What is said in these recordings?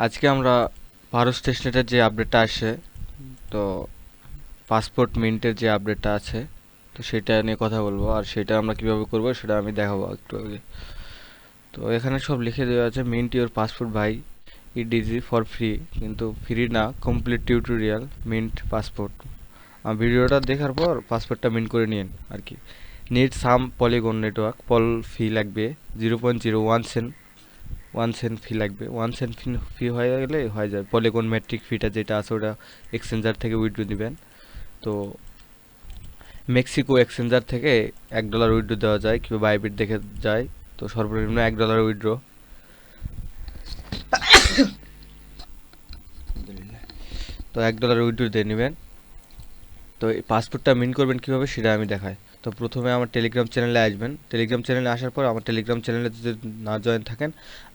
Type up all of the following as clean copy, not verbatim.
আজকে আমরা ভারত স্টেশনের যে আপডেটটা আসে, তো পাসপোর্ট মিন্টের যে আপডেটটা আছে, তো সেটা নিয়ে কথা বলবো। আর সেটা আমরা কিভাবে করব সেটা আমি দেখাবো একটু আগে। তো এখানে সব লিখে দেওয়া আছে, মিন্ট ইউর পাসপোর্ট ভাই, ইট ইজি ফর ফ্রি। কিন্তু ফ্রি না, কমপ্লিট টিউটোরিয়াল মিন্ট পাসপোর্ট। ভিডিওটা দেখার পর পাসপোর্টটা মিন্ট করে নিন আর কি। নিড সাম পলিগন নেটওয়ার্ক, পল ফি লাগবে 0.01 সেন্ট। 1 সেন্ট ফি লাগবে। 1 সেন্ট ফি হয়ে গেলে হয়ে যায়। পলিগন মেট্রিক ফিটা যেটা আছে ওটা এক্সচেঞ্জার থেকে উইথড্র দিবেন। তো মেক্সিকো এক্সচেঞ্জার থেকে $1 উইথড্র দেওয়া যায়, কিংবা বাইবিট দেখে যায়। তো সর্বনিম্ন $1 উইথড্র। তো $1 উইথড্র দিয়ে নেবেন। তো এই পাসপোর্টটা মিন্ট করবেন কীভাবে সেটা আমি দেখাই। তো প্রথমে আমার টেলিগ্রাম চ্যানেলে আসবেন। টেলিগ্রাম চ্যানেলে আসার পর আমার টেলিগ্রাম চ্যানেলে যদি না জয়েন থাকেন,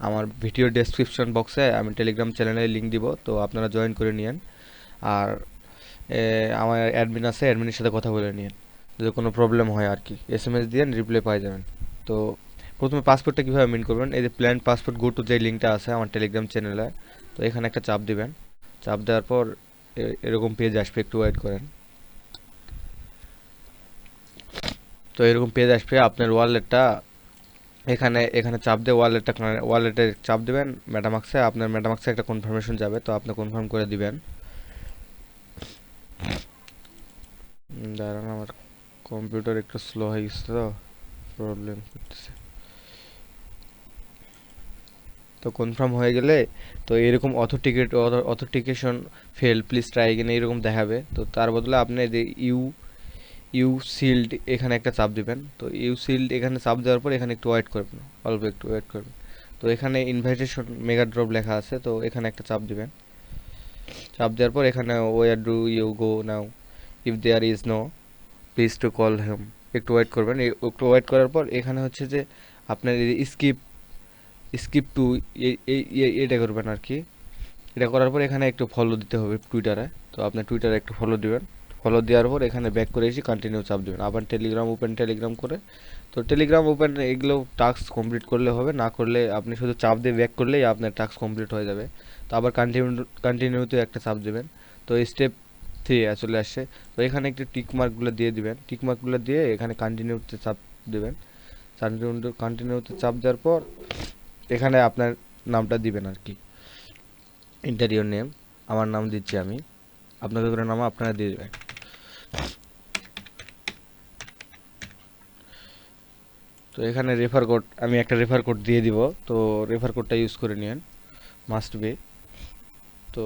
আমার ভিডিও ডেসক্রিপশন বক্সে আমি টেলিগ্রাম চ্যানেলের লিঙ্ক দিব, তো আপনারা জয়েন করে নিন। আর আমার অ্যাডমিন আছে, অ্যাডমিনের সাথে কথা বলে নিন যদি কোনো প্রবলেম হয় আর কি। SMS দিয়ে রিপ্লাই পাই যাবেন। তো প্রথমে পাসপোর্টটা কীভাবে মিন্ট করবেন, এই যে প্ল্যান পাসপোর্ট গো টু যে লিঙ্কটা আছে আমার টেলিগ্রাম চ্যানেলে, তো এখানে একটা চাপ দিবেন। চাপ দেওয়ার পর এরকম পেজ আসবে, একটু ওয়েট করেন। তো এরকম পেজ আসবে, আপনার ওয়ালেটটা এখানে এখানে চাপ দিয়ে ওয়ালেটে চাপ দিবেন। মেটামাক্সে আপনার মেটামাক্সে একটা কনফার্মেশন যাবে, তো আপনি কনফার্ম করে দিবেন। দাঁড়ান, আমার কম্পিউটার একটু স্লো হয়ে গেছে, তো প্রবলেম করতেছে। তো কনফার্ম হয়ে গেলে তো এরকম authentication fail, please try again এরকম দেখাবে। তো তার বদলে আপনি যে ইউ সিল্ড এখানে একটা চাপ দিবেন। তো ইউ সিল্ড এখানে চাপ দেওয়ার পর এখানে একটু ওয়েট করবেন, অল্প একটু ওয়েট করবেন। তো এখানে ইনভাইটেশন মেগা ড্রপ লেখা আছে, তো এখানে একটা চাপ দিবেন। চাপ দেওয়ার পর এখানে where do you go now, if there is no please to call him. একটু ওয়েট করবেন। একটু ওয়েট করার পর এখানে হচ্ছে যে আপনার স্কিপ স্কিপ টু এটা করবেন আর কি। এটা করার পর এখানে একটু ফলো দিতে হবে টুইটারে। তো আপনি টুইটারে একটু ফলো দিবেন। ফলো দেওয়ার পর এখানে ব্যাক করে এসে কন্টিনিউ চাপ দেবেন। আবার টেলিগ্রাম ওপেন, টেলিগ্রাম করে। তো টেলিগ্রাম ওপেন এগুলো টাস্ক কমপ্লিট করলে হবে, না করলে আপনি শুধু চাপ দিয়ে ব্যাক করলেই আপনার টাস্ক কমপ্লিট হয়ে যাবে। তো আবার কন্টিনিউতে একটা চাপ দেবেন। তো স্টেপ 3 চলে আসছে। তো এখানে একটু টিক মার্কগুলো দিয়ে দিবেন। টিক মার্কগুলো দিয়ে এখানে কন্টিনিউতে চাপ দেবেন। কন্টিনিউতে চাপ দেওয়ার পর এখানে আপনার নামটা দিবেন আর কি, ইন্টারিয়র নেম। আমার নাম দিচ্ছি আমি, আপনাদের করে নাম আপনারা দিয়ে দেবেন। তো এখানে রেফার কোড, আমি একটা রেফার কোড দিয়ে দিব। তো রেফার কোডটা ইউজ করে নিন, মাস্ট বি। তো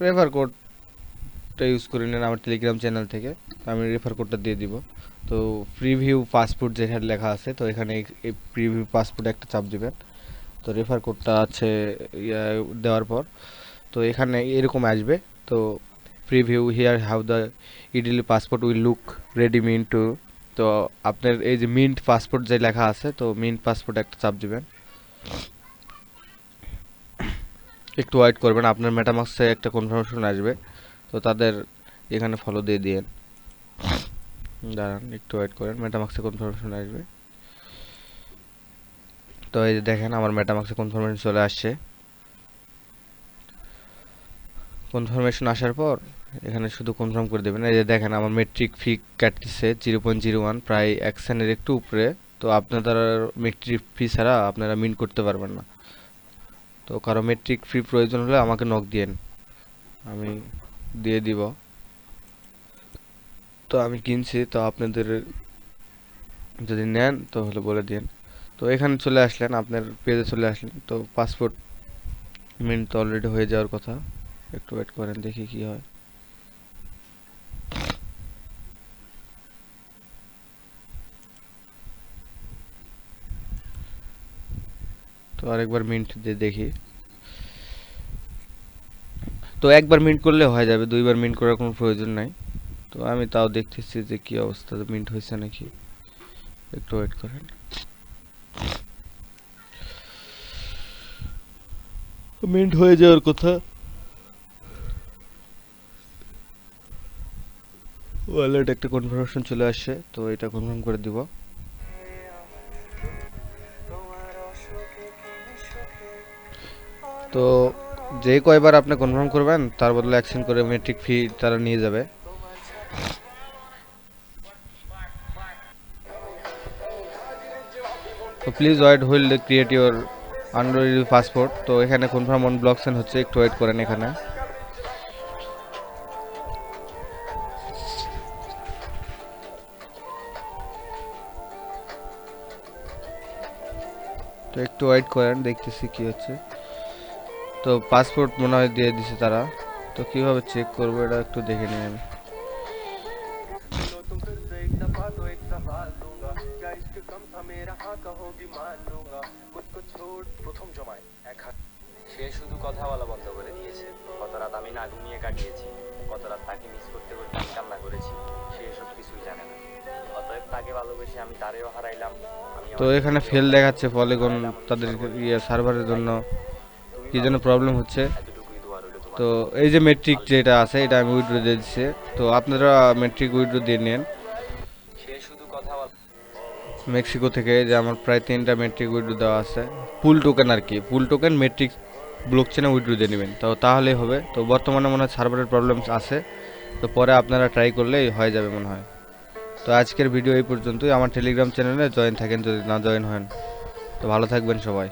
রেফার কোডটা ইউজ করে নিন আমার টেলিগ্রাম চ্যানেল থেকে। আমি রেফার কোডটা দিয়ে দিব। তো প্রিভিউ পাসপোর্ট যেখানে লেখা আছে, তো এখানে এই প্রিভিউ পাসপোর্ট একটা চাপ দিবেন। তো রেফার কোডটা আছে দেওয়ার পর তো এখানে এরকম আসবে। তো preview here how the ideally passport will look ready mint to. তো আপনার এই যে মিন্ট পাসপোর্ট যে লেখা আছে, তো মিন্ট পাসপোর্ট একটা চাপ দিবেন। একটু ওয়েট করবেন, আপনার মেটামাক্সে একটা কনফার্মেশন আসবে। তো তাদের এখানে ফলো দিয়ে দিন। দাঁড়ান, একটু ওয়েট করেন, মেটামাক্সে কনফার্মেশন আসবে। তো এই যে দেখেন আমার মেটামাক্সে কনফার্মেশন চলে আসছে। কনফার্মেশন আসার পর এখানে শুধু কনফার্ম করে দেবেন। এই যে দেখেন আমার মেট্রিক ফি কাটতেছে 0.01, প্রায় 1 সেন্টের একটু উপরে। তো আপনাদের মেট্রিক ফি ছাড়া আপনারা মিন করতে পারবেন না। তো কারো মেট্রিক ফি প্রয়োজন হলে আমাকে নক দিয়েন, আমি দিয়ে দিব। তো আমি কিনছি, তো আপনাদের যদি নেন তাহলে বলে দিন। তো এখানে চলে আসলেন, আপনার পেজে চলে আসলেন। তো পাসপোর্ট মিন্ট তো অলরেডি হয়ে যাওয়ার কথা। একটু ওয়েট করেন, দেখি কি হয়। তো আরেকবার মিন্ট দিয়ে দেখি। তো একবার মিন্ট করলে হয়ে যাবে, দুইবার মিন্ট করার কোনো প্রয়োজন নাই। তো আমি তাও দেখতেছি যে কি অবস্থা, মিন্ট হয়েছে নাকি। একটু ওয়েট করেন। মিন্ট হয়ে যাওয়ার কথা। ওয়ালেট একটা কনফার্মেশন চলে আসছে, তো এটা কনফার্ম করে দিব। তো যে কয়বার আপনি কনফার্ম করবেন তার বদলে এক্সচেঞ্জ করে মেট্রিক ফি তারা নিয়ে যাবে। তো please wait we'll create your unroad passport. তো এখানে কনফার্ম অন ব্লক সেন্ড হচ্ছে, একটু ওয়েট করেন এখানে। তো একটু ওয়েট করেন, দেখতেছি কি হচ্ছে। তো পাসপোর্ট মনে হয় দিয়ে দিছে তারা। তো কিভাবে চেক করবো এটা একটু দেখে নিই আমি। প্রথম জমায় সে শুধু কথা বলা বন্ধ করে দিয়েছে। কত রাত আমি না ঘুমিয়ে কাটিয়েছি, কত রাত তাকে মিস করতে করতে আমি কান্না করেছি। সে এসব কিছুই জানে না। অতএব তাকে ভালোবেসে আমি তারেও হারাইলাম। আমি তো আমার এখানে নিজেকেও ফেল হারাইলাম। দেখাচ্ছে, পলিগন তাদের সার্ভারের জন্য কি যেন প্রবলেম হচ্ছে। এতটুকুই দোয়া রইল তোমার তো প্রতি। এই যে মেট্রিক যেটা আছে এটা আমি উইথড্র দিয়ে দিচ্ছি। তো আপনারা মেট্রিক উইথড্র দিয়ে নেন সে শুধু কথা বলা মেক্সিকো থেকে। যে আমার প্রায় 3টা মেট্রিক উইথড্র দেওয়া আছে, পুল টোকেন আর কি, পুল টোকেন মেট্রিক ব্লক চেনে উইথড্র দিয়ে নেবেন, তো তাহলেই হবে। তো বর্তমানে মনে হয় সার্ভারের প্রবলেম আছে, তো পরে আপনারা ট্রাই করলেই হয়ে যাবে মনে হয়। তো আজকের ভিডিও এই পর্যন্তই। আমার টেলিগ্রাম চ্যানেলে জয়েন থাকেন যদি না জয়েন হন। তো ভালো থাকবেন সবাই।